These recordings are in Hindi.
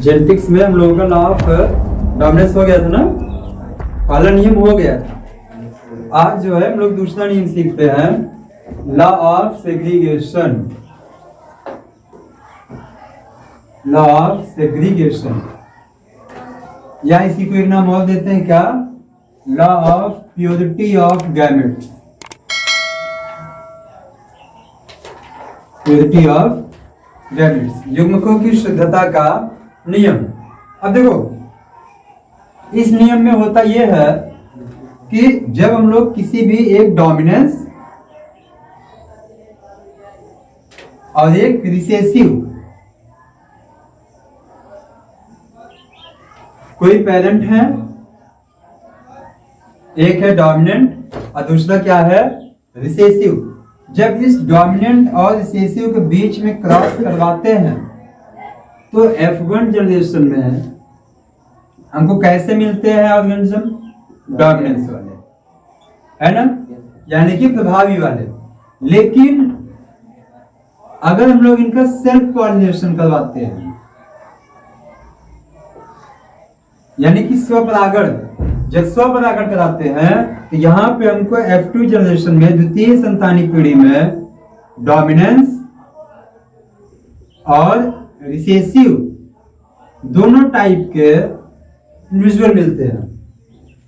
जेनेटिक्स में हम लोगों का लॉ ऑफ डोमिनेंस हो गया था ना, पहला नियम हो गया था। आज जो है हम लोग दूसरा नियम सीखते हैं, law of segregation. Law of segregation या इसी को एक नाम और देते हैं क्या, law of purity of gametes. Purity of gametes, युग्मकों की शुद्धता का नियम। अब देखो इस नियम में होता यह है कि जब हम लोग किसी भी एक डोमिनेंस और एक रिसेसिव, कोई पेरेंट है, एक है डोमिनेंट और दूसरा क्या है, रिसेसिव, जब इस डोमिनेंट और रिसेसिव के बीच में क्रॉस करवाते हैं तो F1 जनरेशन में हमको कैसे मिलते हैं ऑर्गेनिज्म, डोमिनेंस वाले, है ना, यानी कि प्रभावी वाले। लेकिन अगर हम लोग इनका सेल्फ पॉलिनेशन करवाते हैं, यानी कि स्वपरागण, जब स्वपरागण कराते हैं तो यहां पे हमको F2 जनरेशन में, द्वितीय संतानी पीढ़ी में डोमिनेंस और रिसेसिव दोनों टाइप के इंडिविजुअल मिलते हैं।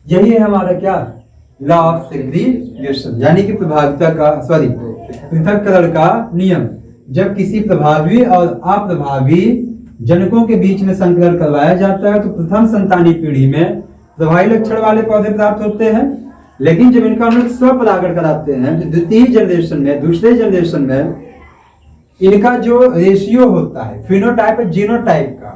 यही है हमारा क्या, लॉ ऑफ सेग्रीगेशन, यानी कि प्रभाविता का पृथक्करण का नियम। जब किसी प्रभावी और अप्रभावी जनकों के बीच में संकरण करवाया जाता है तो प्रथम संतानी पीढ़ी में प्रभावी लक्षण वाले पौधे प्राप्त होते हैं। लेकिन जब इनका हम लोग स्वपरागण कराते हैं तो द्वितीय जनरेशन में, दूसरे जनरेशन में इनका जो रेशियो होता है फिनोटाइप और जीनोटाइप का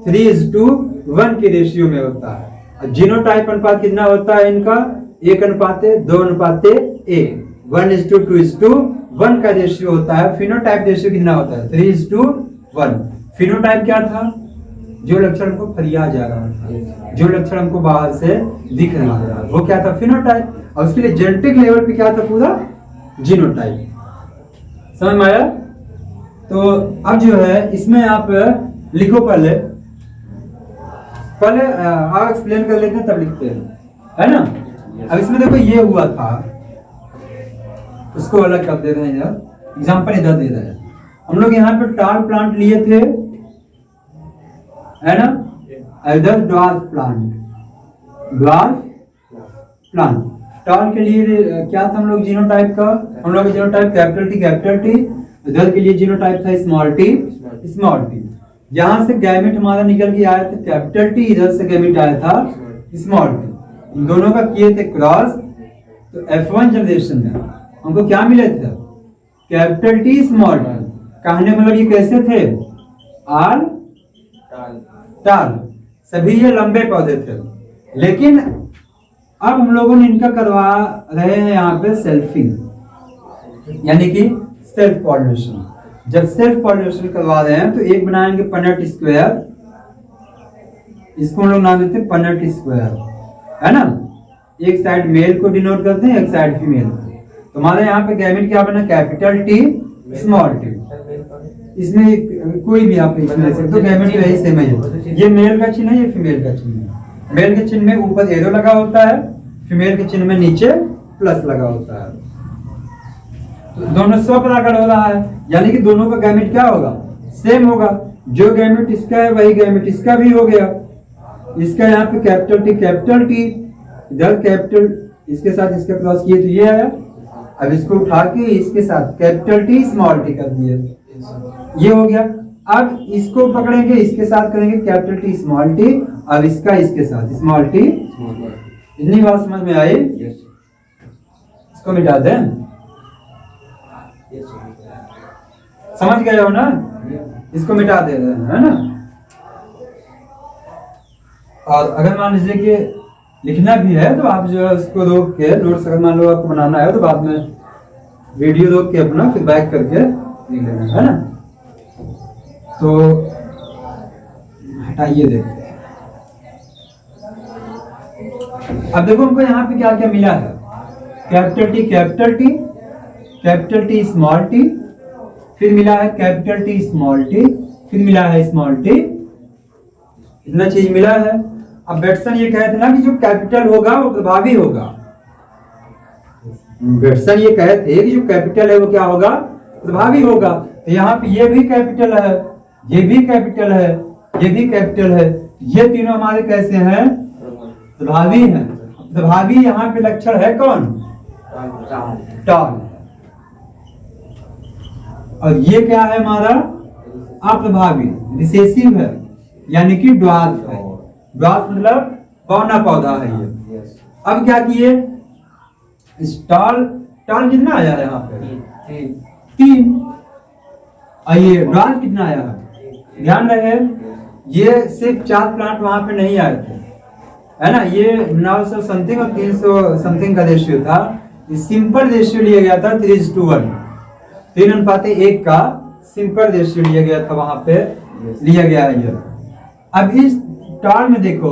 3:1 के रेशियो में होता है। जीनोटाइप अनुपात कितना होता है इनका, 1:2:1, 1:2:1 का रेशियो होता है। फिनोटाइप रेशियो कितना होता है, 3:1। फिनोटाइप क्या था, जो लक्षण हमको फरिया जा रहा था, जो लक्षण हमको बाहर से दिख रहा था, वो क्या था, फिनोटाइप। और उसके लिए जेनेटिक लेवल पे क्या था, पूरा जीनोटाइप। समझ में आया? तो अब जो है इसमें आप लिखो, पहले आप एक्सप्लेन कर लेते हैं तब लिखते हैं, है ना। अब इसमें देखो ये हुआ था, उसको अलग कर दे रहे हैं यार, एग्जांपल इधर दे रहे हैं। हम लोग यहाँ पे टाल प्लांट लिए थे, है ना, इधर ड्वार्फ प्लांट। टाल के लिए क्या था हम लोग, जीनोटाइप का, हम लोग जीनोटाइप कैपिटल टी, इधर के लिए जीनोटाइप था स्मॉल टी। यहां से गैमेट हमारा निकल के आया था कैपिटल टी, इधर से गैमेट आया था स्मॉल टी। इन दोनों का किए थे क्रॉस, तो F1 जनरेशन में हमको क्या मिले थे, कैपिटल टी स्मॉल टी। कहने मतलब ये कैसे थे, टाल, सभी ये लंबे पौधे थे। लेकिन अब हम लोगों ने इनका करवा रहे हैं यहाँ पे सेल्फिंग, यानी कि सेल्फ पॉलिनेशन। जब सेल्फ पॉलिनेशन करवा रहे हैं तो एक बनाएंगे पनेट स्क्वायर, इसको हम लोग नाम देते हैं पनेट स्क्वायर, है ना। एक साइड मेल को डिनोट करते हैं, एक साइड फीमेल को। तो हमारे यहाँ पे गैमेट क्या बना, कैपिटल टी स्मॉल टी। इसमें कोई भी आप इसमें ले सकते हो, गैमेट यही सेम है। ये मेल का चिन्ह है, ये फीमेल का चिन्ह है। मेल के चिन्ह में ऊपर एरो लगा होता है, फीमेल के चिन्ह में नीचे प्लस लगा होता है। तो दोनों स्वपरागण हो रहा है, यानी कि दोनों का गैमेट क्या होगा, सेम होगा। जो गैमेट इसका है वही गैमेट इसका भी हो गया। इसका यहाँ पे कैपिटल टी, इधर कैपिटल, इसके साथ इसका क्रॉस किए तो ये है। अब इसको उठा के इसके साथ कैपिटल टी स्मॉल टी कर दिए, ये हो गया। अब इसको पकड़ेंगे, इसके साथ करेंगे कैपिटल टी स्मॉल टी, और इसका इसके साथ स्मॉल टी। इतनी बात समझ में आई? इसको मिटा दें, समझ गए हो ना, इसको मिटा दे रहे हैं, है ना। और अगर मान लीजिए कि लिखना भी है तो आप जो है उसको रोक के, नोट्स अगर मान लो आपको बनाना है तो बाद में वीडियो रोक के अपना फिर बैक करके लिख लेना, है ना। तो हटाइए, देखते हैं। अब देखो हमको यहाँ पे क्या क्या मिला है, कैपिटल टी स्मॉल टी, फिर मिला है कैपिटल टी स्मॉल टी, फिर मिला है स्मॉल टी, इतना चीज मिला है। अब बेटसन ये कहते ना कि जो कैपिटल होगा वो प्रभावी होगा। बेटसन ये कहते कि जो कैपिटल है वो क्या होगा, प्रभावी होगा। तो यहाँ पे ये भी कैपिटल है, ये भी कैपिटल है, ये भी कैपिटल है, ये तीनों हमारे कैसे हैं, प्रभावी हैं। प्रभावी यहाँ पे लक्षण है कौन, टॉल। और ये क्या है हमारा, अप्रभावी, रिसेसिव है, यानी कि ड्वार्फ है। ड्वार्फ मतलब पौना पौधा है ये। अब क्या किए, इस टॉल कितना आया है यहाँ पे, 3। और ये ड्वार्फ कितना आया है, ध्यान रहे ये सिर्फ 4 प्लांट वहां पे नहीं आए थे, है ना। ये 900 समथिंग और 300 समथिंग का रेशियो था। सिंपल रेशियो लिया गया था 3:1, 3:1 का सिंपल रेशियो लिया गया था, वहां पे लिया गया है ये। अब इस टॉल में देखो,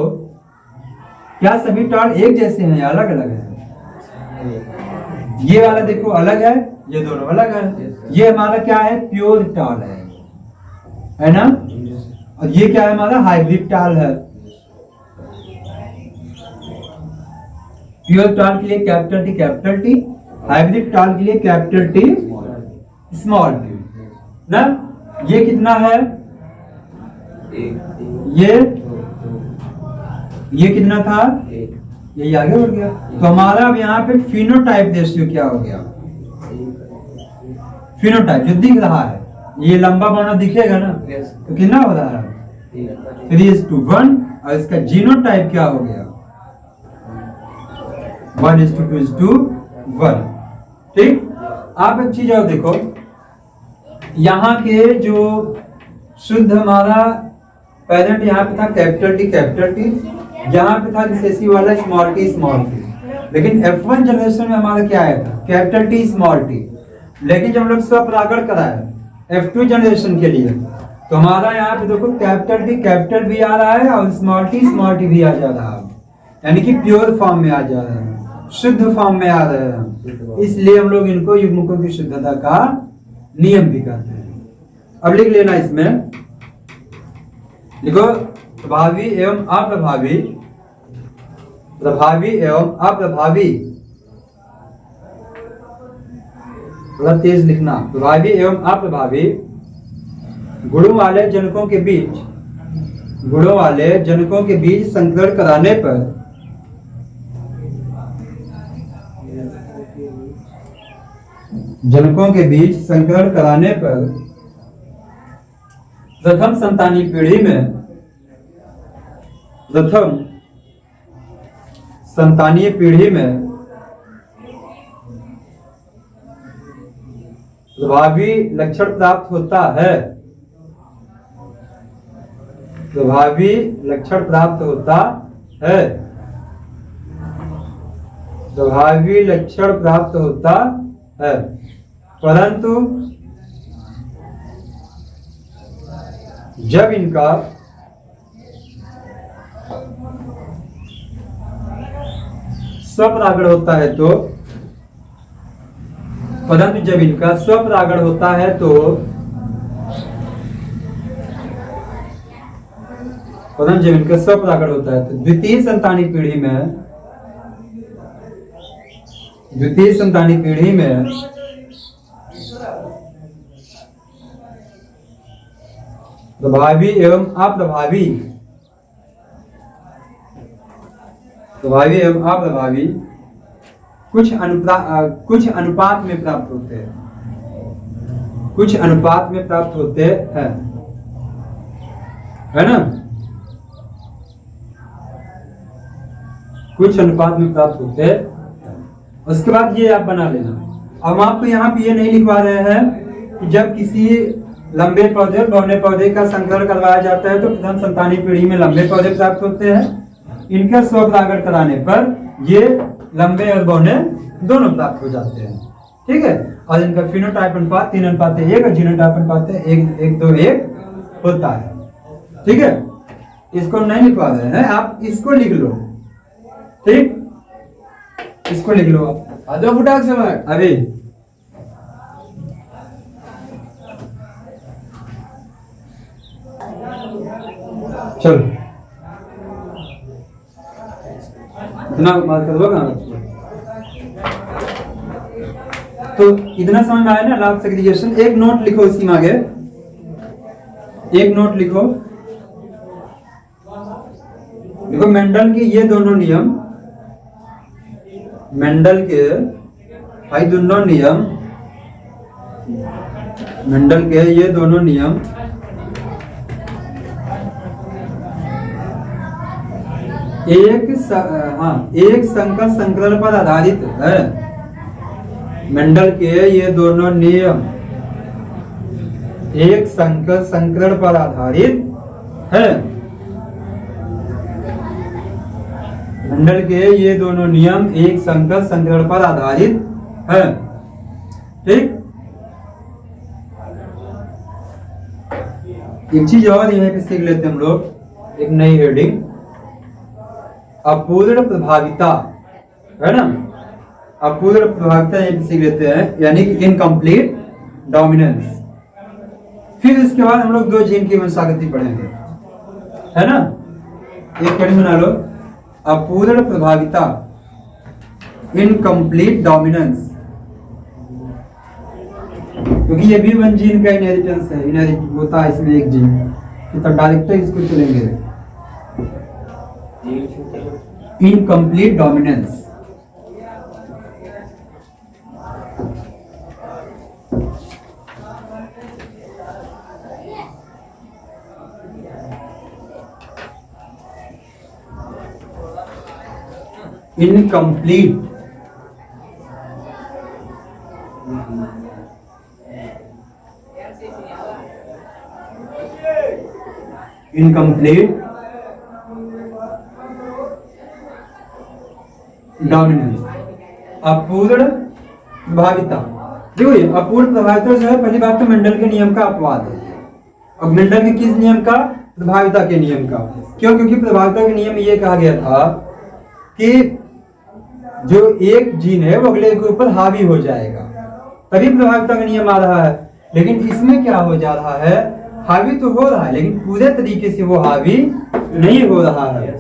क्या सभी टॉल एक जैसे हैं या अलग अलग है? ये वाला देखो अलग है, ये दोनों अलग है। ये हमारा क्या है, प्योर टॉल है ना। और ये क्या है, हमारा हाइब्रिड टॉल है। प्योर टॉल के लिए कैपिटल टी, हाइब्रिड टॉल के लिए कैपिटल टी स्मॉल टी ना। ये कितना है, ये कितना था, ये आगे बढ़ गया। तो हमारा अब यहाँ पे फिनोटाइप रेशियो क्या हो गया, फिनोटाइप जो दिख रहा है, ये लंबा बना दिखेगा ना, तो कितना हो रहा है, 3:1। और इसका जीनोटाइप क्या हो गया, 1:2:1। ठीक। आप एक चीज और देखो, यहाँ के जो शुद्ध हमारा पेरेंट यहाँ पे था कैपिटल टी, यहाँ पे था रिसेसिव वाला स्मॉल टी। लेकिन F1 जनरेशन में हमारा क्या आया था, कैपिटल टी स्मॉल टी। लेकिन जब हम लोग स्वपरागण कराए F2 जनरेशन के लिए, तो हमारा यहाँ पे देखो कैपिटल टी कैपिटल भी आ रहा है और स्मॉल टी भी आ जा रहा है, यानी कि प्योर फॉर्म में आ जा रहा है, शुद्ध फॉर्म में आ रहे हैं। इसलिए हम लोग इनको युग्मकों की शुद्धता का नियम भी कहते हैं। अब लिख लेना, इसमें लिखो प्रभावी एवं अप्रभावी, प्रभावी एवं अप्रभावी, थोड़ा तेज लिखना। प्रभावी एवं अप्रभावी गुणों वाले जनकों के बीच, गुणों वाले जनकों के बीच संकरण कराने पर जनकों के बीच संकरण कराने पर प्रथम संतानी पीढ़ी में, प्रथम संतानीय पीढ़ी में प्रभावी लक्षण प्राप्त होता है, प्रभावी लक्षण प्राप्त होता है, प्रभावी लक्षण प्राप्त होता है। परंतु जब इनका स्वपरागण होता है तो, परंतु जब इनका स्वपरागण होता है तो, परंतु जब इनका स्वपरागण होता है तो द्वितीय संतानी पीढ़ी में, द्वितीय संतानी पीढ़ी में प्रभावी एवं अप्रभावी, प्रभावी एवं अप्रभावी कुछ अनुपात में प्राप्त होते हैं, कुछ अनुपात में प्राप्त होते हैं, है ना। कुछ अनुपात में प्राप्त होते हैं। उसके बाद ये आप बना लेना। अब हम आपको यहाँ पे ये नहीं लिखवा रहे हैं कि जब किसी लंबे पौधे और बौने पौधे का संकरण करवाया जाता है तो प्रथम संतानी पीढ़ी में लंबे पौधे प्राप्त होते हैं। इनका स्वपरागण कराने पर ये लंबे और बौने दोनों प्राप्त हो जाते हैं, ठीक है। और इनका फिनोटाइप अनुपात 3:1 और जीनोटाइप अनुपात 1:1 होता है, ठीक है। इसको नहीं लिखवा रहे हैं, आप इसको लिख लो, ठीक, इसको लिख लो आप। आ जाओ फटाक से मैं अभी चलो इतना बात कर दो। तो इतना समझ में आया ना लाभ सेग्रीगेशन। एक नोट लिखो इसी में आगे, एक नोट लिखो। देखो मेंडल के ये दोनों नियम, मेंडल के भाई दोनों नियम, मेंडल के ये दोनों नियम एक संकर संकरण पर आधारित है। मेंडल के ये दोनों नियम एक संकर संकरण पर आधारित है। मेंडल के ये दोनों नियम एक संकर संकरण पर आधारित है। ठीक, एक चीज और यहाँ पे सीख लेते हैं हम लोग, एक नई हेडिंग, अपूर्ण प्रभाविता, है ना। अपूर्ण प्रभाविता यहाँ पे सीख लेते हैं, यानी कि इनकम्प्लीट डोमिनेंस। फिर इसके बाद हम लोग दो जीन की वंशागति पढ़ेंगे, है ना। एक हेडिंग बना लो, अपूर्ण प्रभाविता, इनकम्प्लीट डोमिनेंस, क्योंकि ये भी वन जीन का इनहेरिटेंस है, इनहेरिट होता है इसमें एक जीन, तो डायरेक्ट इसको चलेंगे। Incomplete dominance, incomplete incomplete dominance, अपूर्ण प्रभाविता। देखो ये अपूर्ण प्रभाविता जो है, पहली बात तो मेंडल के नियम का अपवाद है। अब मेंडल के किस नियम का? प्रभाविता के नियम का। क्यों? क्योंकि प्रभाविता के नियम में ये कहा गया था कि जो एक जीन है वो अगले के ऊपर हावी हो जाएगा, तभी प्रभाविता का नियम आ रहा है। लेकिन इसमें क्या हो जा रहा है, हावी तो हो रहा है लेकिन पूरे तरीके से वो हावी नहीं हो रहा है।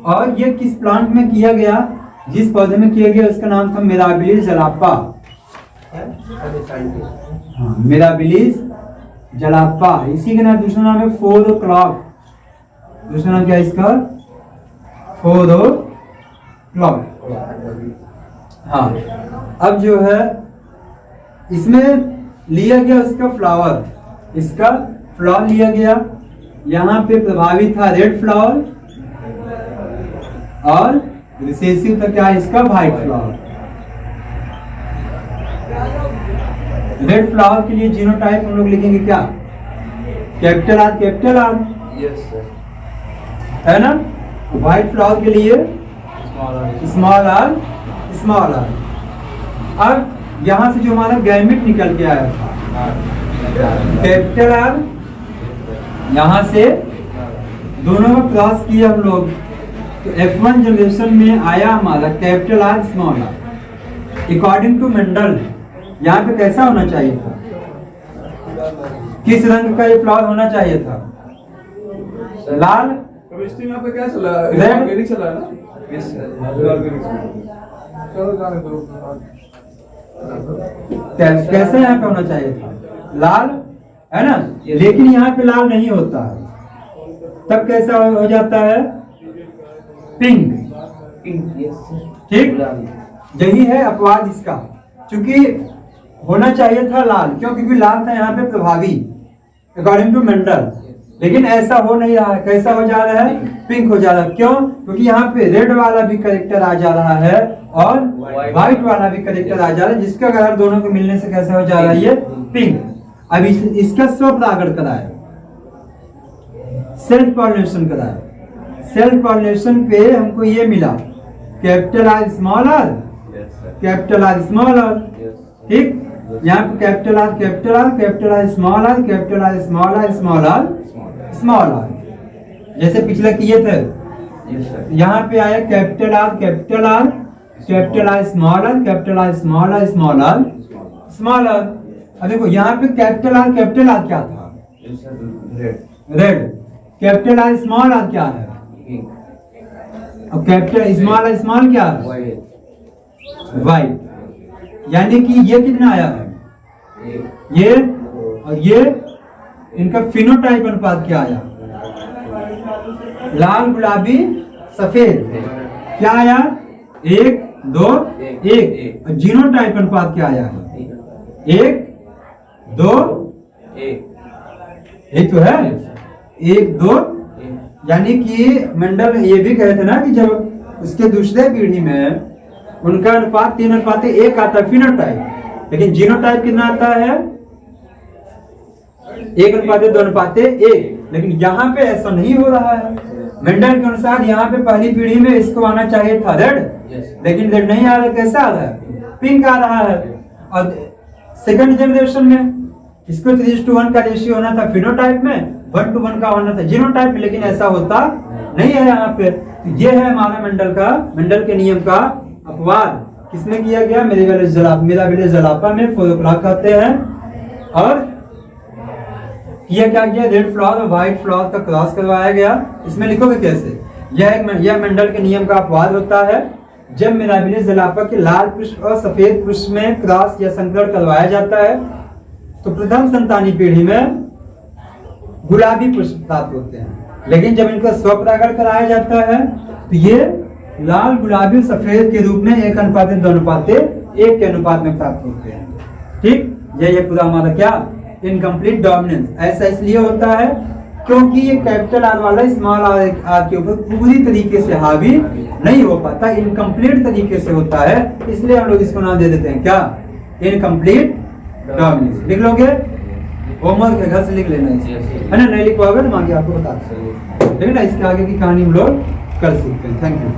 और ये किस प्लांट में किया गया, जिस पौधे में किया गया उसका नाम था मिराबिलिस जलाप्पा। मिराबिलिस जलाप्पा, इसी के नाम दूसरा नाम है 4 o'clock। दूसरा नाम क्या है इसका? 4 o'clock। हाँ, अब जो है इसमें लिया गया उसका फ्लावर, इसका फ्लावर लिया गया। यहाँ पे प्रभावित था रेड फ्लावर और रिसेसिव था क्या इसका? White flower. रेड फ्लावर के लिए जीनोटाइप हम लोग लिखेंगे क्या? Capital R, capital are, yes sir, है ना। व्हाइट फ्लावर के लिए स्मॉल आर, स्मॉल आर। अब यहां से जो हमारा गैमेट निकल के आया था, कैपिटल आर, यहां से दोनों में क्रॉस किया हम लोग, तो F1 जनरेशन में आया हमारा capital R, small R. According to Mendel यहाँ पे कैसा होना चाहिए था? किस रंग का ये फ्लावर होना चाहिए था? लाल। यहाँ पे क्या चला? रेड चला ना? कैसे यहाँ पे होना चाहिए था? लाल, है ना। लेकिन यहाँ पे लाल नहीं होता है, तब कैसा हो जाता है? पिंक। ठीक, यही है अपवाद इसका, क्योंकि होना चाहिए था लाल। क्यों? क्योंकि लाल था यहाँ पे प्रभावी अकॉर्डिंग टू मेंडल, लेकिन ऐसा हो नहीं रहा है। कैसा हो जा रहा है? पिंक हो जा रहा है। क्यों? क्योंकि यहाँ पे रेड वाला भी करेक्टर आ जा रहा है और व्हाइट वाला भी करेक्टर आ जा रहा है, जिसका अगर दोनों को मिलने से कैसा हो जा रहा है? ये पिंक। अब इसका स्वपरागण कराए, सेल्फ पॉलिनेशन कराए। सेल्फ पॉलिनेशन पे हमको ये मिला capital R, small R, capital R, small R. ठीक, यहाँ पे capital R, capital R, capital R, small R, capital R, small R, small R, small R, जैसे पिछले किए थे। यहाँ पे आया capital R, capital R, capital R, small R, capital R, small R, small R, small R. अब देखो यहाँ पे कैपिटल आर क्या था? Red. Capital R, small R क्या है? और कैपिटल स्मॉल स्मॉल क्या है? Y Y. यानी कि ये कितना आया है? ये और ये इनका फिनोटाइप अनुपात क्या आया? लाल गुलाबी सफेद क्या आया? 1 2 1। और जीनोटाइप अनुपात क्या आया है? 1 2 1 तो है 1 2। यानी कि मंडल ये भी कहते ना कि जब उसके दूसरे पीढ़ी में उनका अनुपात 3:1 आता है फिनोटाइप, लेकिन जीनोटाइप कितना आता है? 1:2:1। लेकिन यहाँ पे ऐसा नहीं हो रहा है। मेंडल के अनुसार यहाँ पे पहली पीढ़ी में इसको आना चाहिए था रेड, लेकिन रेड नहीं आ रहा। कैसा आ रहा है? पिंक आ रहा है। और सेकंड जनरेशन में इसको 3:1 का रेशियो होना था फिनोटाइप में, 1:1 का होना था जीनोटाइप में, लेकिन ऐसा होता नहीं है यहाँ पे। तो ये है हमारा मेंडल के नियम का अपवाद। किसमें किया गया? मेरा जलापा में 4 o'clock कहते हैं। और ये क्या किया? रेड फ्लावर और व्हाइट फ्लावर का क्रॉस करवाया गया। इसमें लिखोगे कैसे? यह मेंडल के नियम का अपवाद होता है जब मिराबिलिस जलापा के लाल पुष्प और सफेद पुष्प में क्रॉस या संकरण करवाया जाता है तो प्रथम संतानी पीढ़ी में गुलाबी पुष्प प्राप्त होते हैं, लेकिन जब इनका स्वपरागण कराया जाता है तो ये लाल गुलाबी सफेद के रूप में 1:2:1 के अनुपात में प्राप्त होते हैं। ठीक, ये पूरा हमारा क्या इनकम्प्लीट डोमिनेंस। ऐसा इसलिए होता है क्योंकि ये कैपिटल आर वाला स्मॉल आर के ऊपर पूरी तरीके से हावी नहीं हो पाता, इनकम्प्लीट तरीके से होता है। इसलिए हम लोग इसको नाम दे देते हैं क्या? Incomplete dominance. लिख लोगे? होमवर्क के घर से लिख लेना है ना? नहीं लिख पाओगे तो आगे आपको बता सकते हैं, लेकिन इसके आगे की कहानी हम लोग कर सकते हैं। Thank you.